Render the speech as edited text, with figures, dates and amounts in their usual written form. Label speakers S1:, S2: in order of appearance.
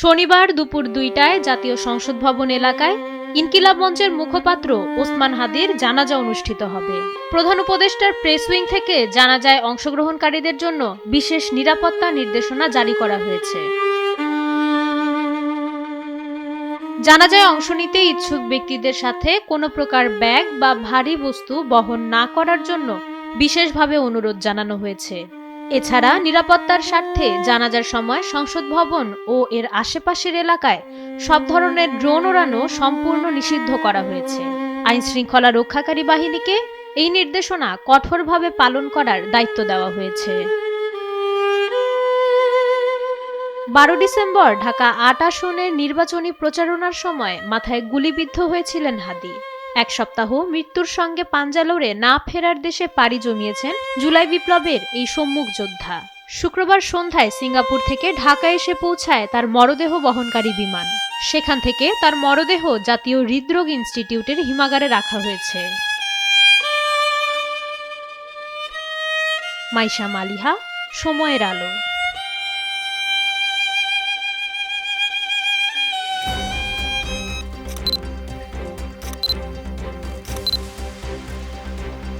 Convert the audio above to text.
S1: শনিবার দুপুর ২টায় জাতীয় সংসদ ভবন এলাকায় ইনকিলাব মঞ্চের মুখপাত্র ওসমান হাদির জানাজা অনুষ্ঠিত হবে। প্রধান উপদেষ্টার প্রেস উইং থেকে জানাজায় অংশগ্রহণকারীদের জন্য বিশেষ নিরাপত্তা নির্দেশনা জারি করা হয়েছে। জানাজায় অংশ নিতে ইচ্ছুক ব্যক্তিদের সাথে কোনো প্রকার ব্যাগ বা ভারী বস্তু বহন না করার জন্য বিশেষভাবে অনুরোধ জানানো হয়েছে। এছাড়া নিরাপত্তার স্বার্থে জানাজার সময় সংসদ ভবন ও এর আশেপাশের এলাকায় সব ধরনের ড্রোন ওড়ানো সম্পূর্ণ নিষিদ্ধ করা হয়েছে। আইনশৃঙ্খলা রক্ষাকারী বাহিনীকে এই নির্দেশনা কঠোরভাবে পালন করার দায়িত্ব দেওয়া হয়েছে। ১২ ডিসেম্বর ঢাকা ৮ আসনের নির্বাচনী প্রচারণার সময় মাথায় গুলিবিদ্ধ হয়েছিলেন হাদি। এক সপ্তাহ মৃত্যুর সঙ্গে পাঞ্জা লড়ে না ফেরার দেশে পাড়ি জমিয়েছেন জুলাই বিপ্লবের এই সম্মুখ যোদ্ধা। শুক্রবার সন্ধ্যায় সিঙ্গাপুর থেকে ঢাকা এসে পৌঁছায় তার মরদেহ বহনকারী বিমান। সেখান থেকে তার মরদেহ জাতীয় হৃদরোগ ইনস্টিটিউটের হিমাগারে রাখা হয়েছে। মাইশা মালিহা, সময়ের আলো।